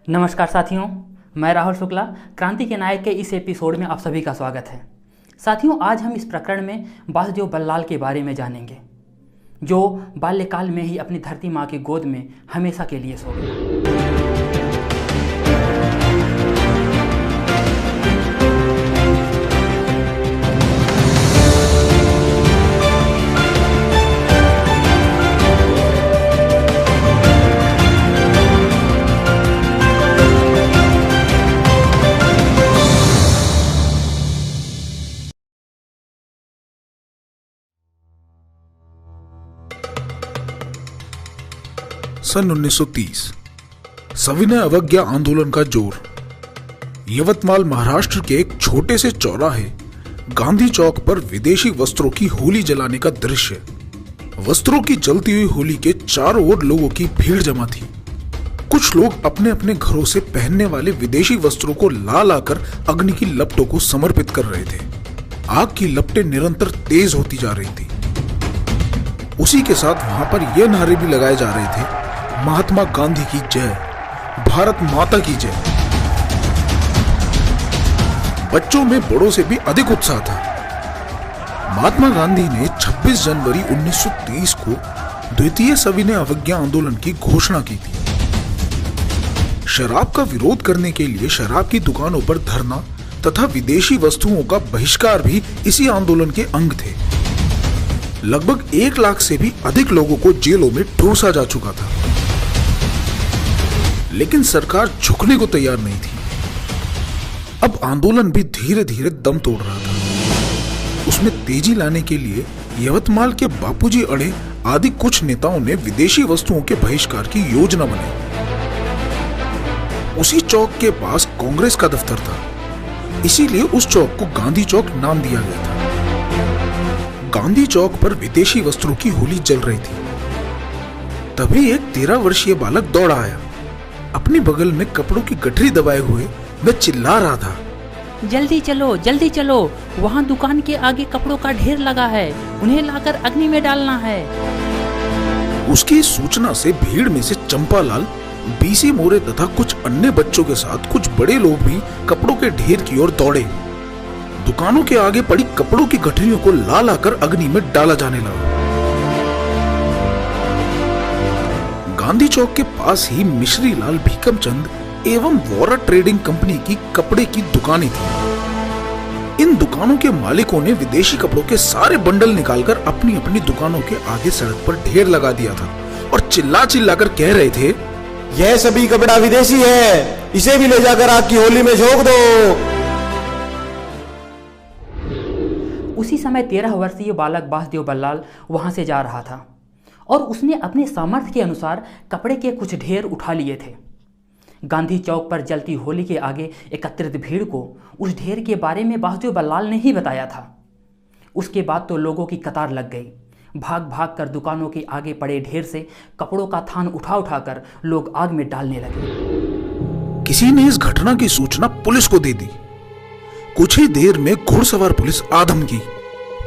नमस्कार साथियों, मैं राहुल शुक्ला क्रांति के नायक के इस एपिसोड में आप सभी का स्वागत है। साथियों, आज हम इस प्रकरण में वासुदेव बल्लाल के बारे में जानेंगे, जो बाल्यकाल में ही अपनी धरती माँ की गोद में हमेशा के लिए सो गया। सन 1930 सविनय अवज्ञा आंदोलन का जोर। यवतमाल महाराष्ट्र के एक छोटे से चौराहे गांधी चौक पर विदेशी वस्त्रों की होली जलाने का दृश्य। वस्त्रों की जलती हुई होली के चारों ओर लोगों की भीड़ जमा थी। कुछ लोग अपने अपने घरों से पहनने वाले विदेशी वस्त्रों को ला लाकर अग्नि की लपटों को समर्पित कर रहे थे। आग की लपटें निरंतर तेज होती जा रही थी। उसी के साथ वहां पर यह नारे भी लगाए जा रहे थे, महात्मा गांधी की जय, भारत माता की जय। बच्चों में बड़ों से भी अधिक उत्साह था। महात्मा गांधी ने 26 जनवरी 1930 को द्वितीय सविनय अवज्ञा आंदोलन की घोषणा की थी। शराब का विरोध करने के लिए शराब की दुकानों पर धरना तथा विदेशी वस्तुओं का बहिष्कार भी इसी आंदोलन के अंग थे। लगभग 1 लाख से भी अधिक लोगों को जेलों में ठूसा जा चुका था, लेकिन सरकार झुकने को तैयार नहीं थी। अब आंदोलन भी धीरे धीरे दम तोड़ रहा था। उसमें तेजी लाने के लिए यवतमाल के बापूजी अड़े आदि कुछ नेताओं ने विदेशी वस्तुओं के बहिष्कार की योजना बनाई। उसी चौक के पास कांग्रेस का दफ्तर था, इसीलिए उस चौक को गांधी चौक नाम दिया गया था। गांधी चौक पर विदेशी वस्त्रों की होली जल रही थी। तभी एक 13 वर्षीय बालक दौड़ा आया। अपनी बगल में कपड़ों की गठरी दबाए हुए वह चिल्ला रहा था, जल्दी चलो, वहाँ दुकान के आगे कपड़ों का ढेर लगा है, उन्हें लाकर अग्नि में डालना है। उसकी सूचना से भीड़ में से चंपालाल, बीसी मोरे तथा कुछ अन्य बच्चों के साथ कुछ बड़े लोग भी कपड़ों के ढेर की ओर दौड़े। दुकानों के आगे पड़ी कपड़ों की गठरियों को ला लाकर अग्नि में डाला जाने लगा। गांधी चौक के पास ही मिश्री लाल भीकमचंद एवं वोरा ट्रेडिंग कंपनी की कपड़े की दुकानें थी। इन दुकानों के मालिकों ने विदेशी कपड़ों के सारे बंडल निकालकर अपनी अपनी दुकानों के आगे सड़क पर ढेर लगा दिया था और चिल्ला चिल्लाकर कह रहे थे, यह सभी कपड़ा विदेशी है, इसे भी ले जाकर आग की होली में झोंक दो। उसी समय 13 वर्षीय बालक वासुदेव बल्लाल वहां से जा रहा था और उसने अपने सामर्थ्य के अनुसार कपड़े के कुछ ढेर उठा लिए थे। गांधी चौक पर जलती होली के आगे एकत्रित भीड़ को उस ढेर के बारे में वासुदेव बल्लाल ने ही बताया था। उसके बाद तो लोगों की कतार लग गई। भाग भाग कर दुकानों के आगे पड़े ढेर से कपड़ों का थान उठा उठाकर लोग आग में डालने लगे। किसी ने इस घटना की सूचना पुलिस को दे दी। कुछ ही देर में घुड़सवार पुलिस आदम की।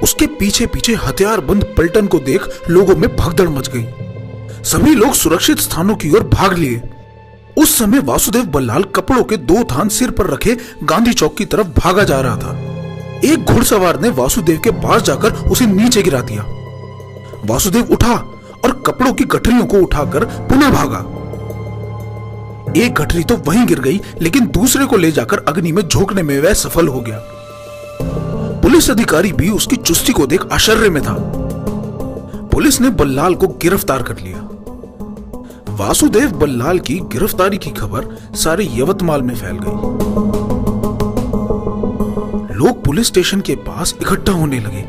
उसके पीछे पीछे हथियारबंद पलटन को देख लोगों में भगदड़ मच गई। सभी लोग सुरक्षित स्थानों की ओर भाग लिए। उस समय वासुदेव बल्लाल कपड़ों के 2 थान सिर पर रखे गांधी चौक की तरफ भागा जा रहा था। एक घुड़सवार ने वासुदेव के पास जाकर उसे नीचे गिरा दिया। वासुदेव उठा और कपड़ों की गठरियों को उठाकर पुनः भागा। एक गठरी तो वहीं गिर गई, लेकिन दूसरे को ले जाकर अग्नि में झोंकने में वह सफल हो गया। पुलिस अधिकारी भी उसकी चुस्ती को देख आश्चर्य में था। पुलिस ने बल्लाल को गिरफ्तार कर लिया। वासुदेव बल्लाल की गिरफ्तारी की खबर सारे यवतमाल में फैल गई। लोग पुलिस स्टेशन के पास इकट्ठा होने लगे।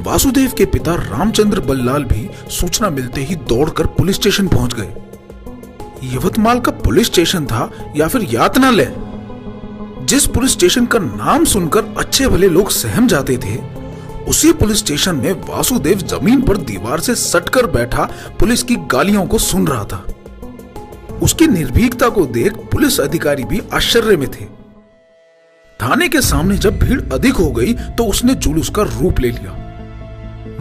वासुदेव के पिता रामचंद्र बल्लाल भी सूचना मिलते ही दौड़कर पुलिस स्टेशन पहुंच गए। यवतमाल का पुलिस स्टेशन था या फिर यातनालय। जिस पुलिस स्टेशन का नाम सुनकर अच्छे भले लोग सहम जाते थे, उसी पुलिस स्टेशन में वासुदेव जमीन पर दीवार से सटकर बैठा पुलिस की गालियों को सुन रहा था। उसकी निर्भीकता को देख पुलिस अधिकारी भी आश्चर्य में थे। थाने के सामने जब भीड़ अधिक हो गई तो उसने जुलूस का रूप ले लिया।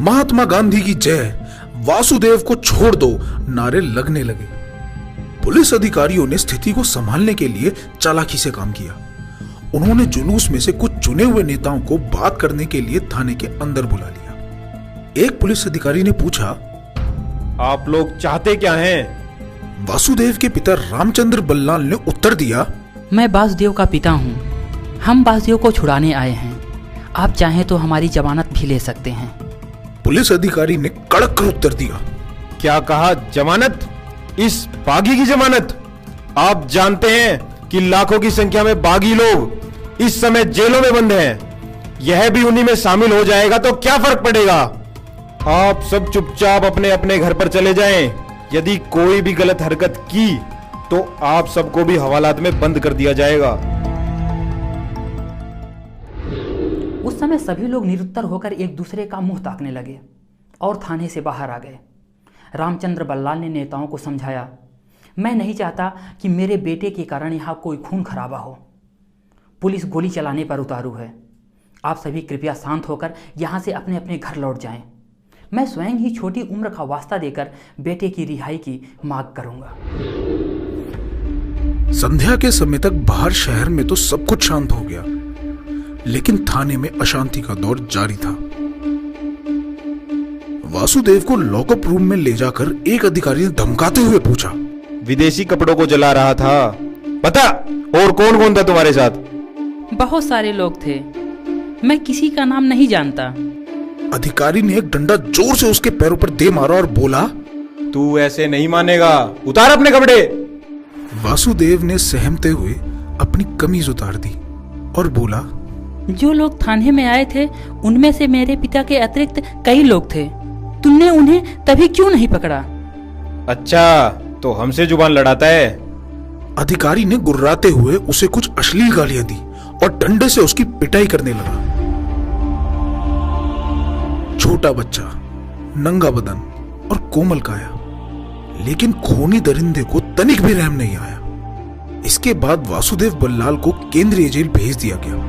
महात्मा गांधी की जय, वासुदेव को छोड़ दो नारे लगने लगे। पुलिस अधिकारियों ने स्थिति को संभालने के लिए चालाकी से काम किया। उन्होंने जुलूस में से कुछ चुने हुए नेताओं को बात करने के लिए थाने के अंदर बुला लिया। एक पुलिस अधिकारी ने पूछा, आप लोग चाहते क्या हैं? वासुदेव के पिता रामचंद्र बल्लाल ने उत्तर दिया, मैं वासुदेव का पिता हूँ। हम वासुदेव को छुड़ाने आए हैं। आप चाहें तो हमारी जमानत भी ले सकते हैं। पुलिस अधिकारी ने कड़क कर उत्तर दिया, क्या कहा? जमानत? इस बागी की जमानत? आप जानते हैं कि लाखों की संख्या में बागी लोग इस समय जेलों में बंद हैं। यह भी उन्हीं में शामिल हो जाएगा तो क्या फर्क पड़ेगा? आप सब चुपचाप अपने अपने घर पर चले जाएं। यदि कोई भी गलत हरकत की तो आप सबको भी हवालात में बंद कर दिया जाएगा। उस समय सभी लोग निरुत्तर होकर एक दूसरे का मुंह ताकने लगे और थाने से बाहर आ गए। रामचंद्र बल्लाल ने नेताओं को समझाया, मैं नहीं चाहता कि मेरे बेटे के कारण यहाँ कोई खून खराबा हो। पुलिस गोली चलाने पर उतारू है। आप सभी कृपया शांत होकर यहाँ से अपने अपने घर लौट जाएं। मैं स्वयं ही छोटी उम्र का वास्ता देकर बेटे की रिहाई की मांग करूंगा। संध्या के समय तक बाहर शहर में तो सब कुछ शांत हो गया, लेकिन थाने में अशांति का दौर जारी था। वासुदेव को लॉकअप रूम में ले जाकर एक अधिकारी ने धमकाते हुए पूछा, विदेशी कपड़ों को जला रहा था, पता? और कौन कौन था तुम्हारे साथ? बहुत सारे लोग थे, मैं किसी का नाम नहीं जानता। अधिकारी ने एक डंडा जोर से उसके पैरों पर दे मारा और बोला, तू ऐसे नहीं मानेगा, उतार अपने कपड़े। वासुदेव ने सहमते हुए अपनी कमीज उतार दी और बोला, जो लोग थाने में आए थे उनमें से मेरे पिता के अतिरिक्त कई लोग थे। तुमने उन्हें तभी क्यों नहीं पकड़ा? अच्छा, तो हमसे जुबान लड़ाता है। अधिकारी ने गुर्राते हुए उसे कुछ अश्लील गालियां दी और डंडे से उसकी पिटाई करने लगा। छोटा बच्चा, नंगा बदन और कोमल काया, लेकिन खूनी दरिंदे को तनिक भी रहम नहीं आया। इसके बाद वासुदेव बल्लाल को केंद्रीय जेल भेज दिया गया।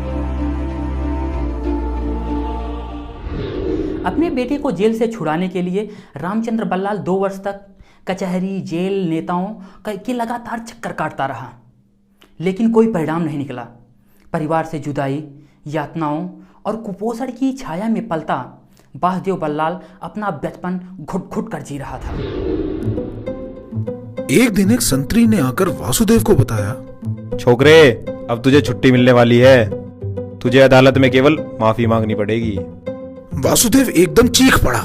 अपने बेटे को जेल से छुड़ाने के लिए रामचंद्र बल्लाल 2 वर्ष तक कचहरी, जेल, नेताओं के लगातार चक्कर काटता रहा, लेकिन कोई परिणाम नहीं निकला। परिवार से जुदाई, यातनाओं और कुपोषण की छाया में पलता वासुदेव बल्लाल अपना बचपन घुट घुट कर जी रहा था। एक दिन एक संतरी ने आकर वासुदेव को बताया, छोकरे, अब तुझे छुट्टी मिलने वाली है। तुझे अदालत में केवल माफी मांगनी पड़ेगी। वासुदेव एकदम चीख पड़ा,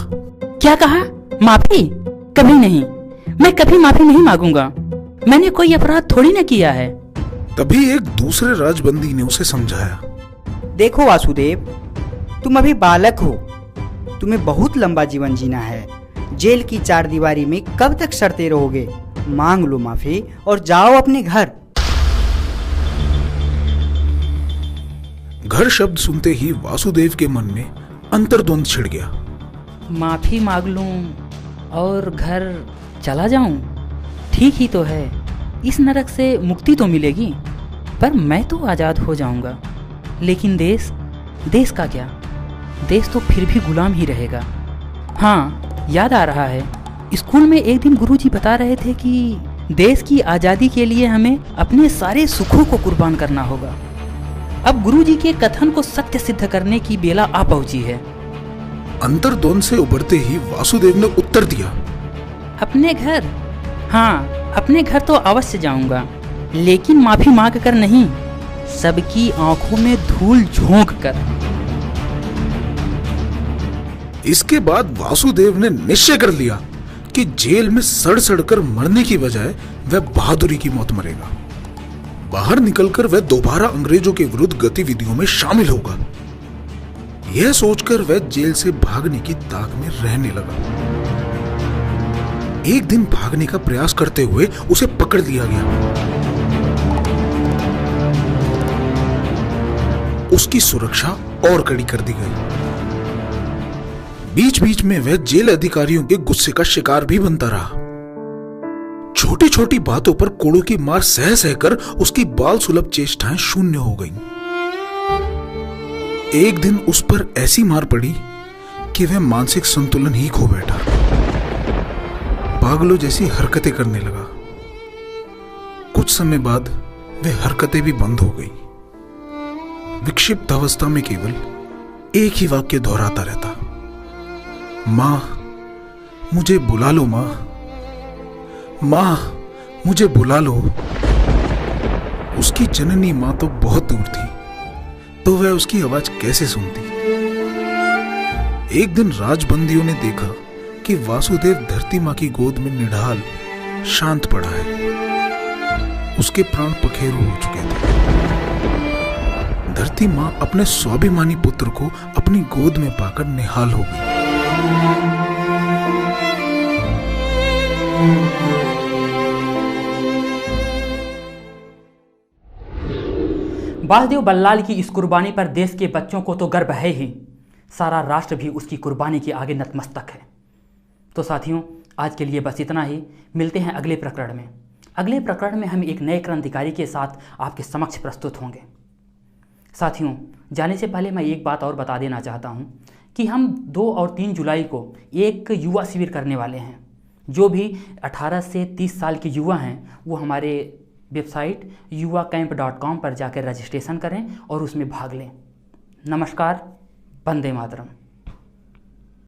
क्या कहा? माफी? कभी नहीं, मैं कभी माफी नहीं मांगूंगा। मैंने कोई अपराध थोड़ी न किया है। तभी एक दूसरे राजबंदी ने उसे समझाया, देखो वासुदेव, तुम अभी बालक हो, तुम्हें बहुत लंबा जीवन जीना है। जेल की 4 दीवारी में कब तक सड़ते रहोगे? मांग लो माफी और जाओ अपने घर। घर शब्द सुनते ही वासुदेव के मन में अंतर्द्वंद छिड़ गया। माफी मांग लूं और घर चला जाऊं, ठीक ही तो है। इस नरक से मुक्ति तो मिलेगी, पर मैं तो आजाद हो जाऊंगा। लेकिन देश का क्या? देश तो फिर भी गुलाम ही रहेगा। हाँ, याद आ रहा है, स्कूल में एक दिन गुरुजी बता रहे थे कि देश की आज़ादी के लिए हमें अपने सारे सुखों को कुर्बान करना होगा। अब गुरुजी के कथन को सत्य सिद्ध करने की बेला आ पहुंची है। अंतर्द्वंद से उभरते ही वासुदेव ने उत्तर दिया, अपने घर? हाँ, अपने घर तो अवश्य जाऊंगा, लेकिन माफी मांग कर नहीं, सबकी आंखों में धूल झोंक कर। इसके बाद वासुदेव ने निश्चय कर लिया कि जेल में सड़ सड़ कर मरने की बजाय वह बहादुरी की मौत मरेगा। बाहर निकलकर वह दोबारा अंग्रेजों के विरुद्ध गतिविधियों में शामिल होगा। यह सोचकर वह जेल से भागने की ताक में रहने लगा। एक दिन भागने का प्रयास करते हुए उसे पकड़ लिया गया। उसकी सुरक्षा और कड़ी कर दी गई। बीच बीच में वह जेल अधिकारियों के गुस्से का शिकार भी बनता रहा। छोटी छोटी बातों पर कोड़ों की मार सह सहकर उसकी बाल सुलभ चेष्टाएं शून्य हो गईं। एक दिन उस पर ऐसी मार पड़ी कि वह मानसिक संतुलन ही खो बैठा। पागलों जैसी हरकतें करने लगा। कुछ समय बाद वे हरकतें भी बंद हो गई। विक्षिप्त अवस्था में केवल एक ही वाक्य दोहराता रहता, मां मुझे बुला लो, मां मां मुझे बुला लो। उसकी जननी मां तो बहुत दूर थी, तो वह उसकी आवाज कैसे सुनती। एक दिन राजबंदियों ने देखा कि वासुदेव धरती मां की गोद में निढाल शांत पड़ा है। उसके प्राण पखेरु हो चुके थे। धरती मां अपने स्वाभिमानी पुत्र को अपनी गोद में पाकर निहाल हो गई। बासदेव बल्लाल की इस कुर्बानी पर देश के बच्चों को तो गर्व है ही, सारा राष्ट्र भी उसकी कुर्बानी के आगे नतमस्तक है। तो साथियों, आज के लिए बस इतना ही। मिलते हैं अगले प्रकरण में। अगले प्रकरण में हम एक नए क्रांतिकारी के साथ आपके समक्ष प्रस्तुत होंगे। साथियों, जाने से पहले मैं एक बात और बता देना चाहता हूं कि हम 2 और 3 जुलाई को एक युवा शिविर करने वाले हैं। जो भी 18 से 30 साल के युवा हैं वो हमारे वेबसाइट yuvacamp.com पर जाकर रजिस्ट्रेशन करें और उसमें भाग लें। नमस्कार, वंदे मातरम।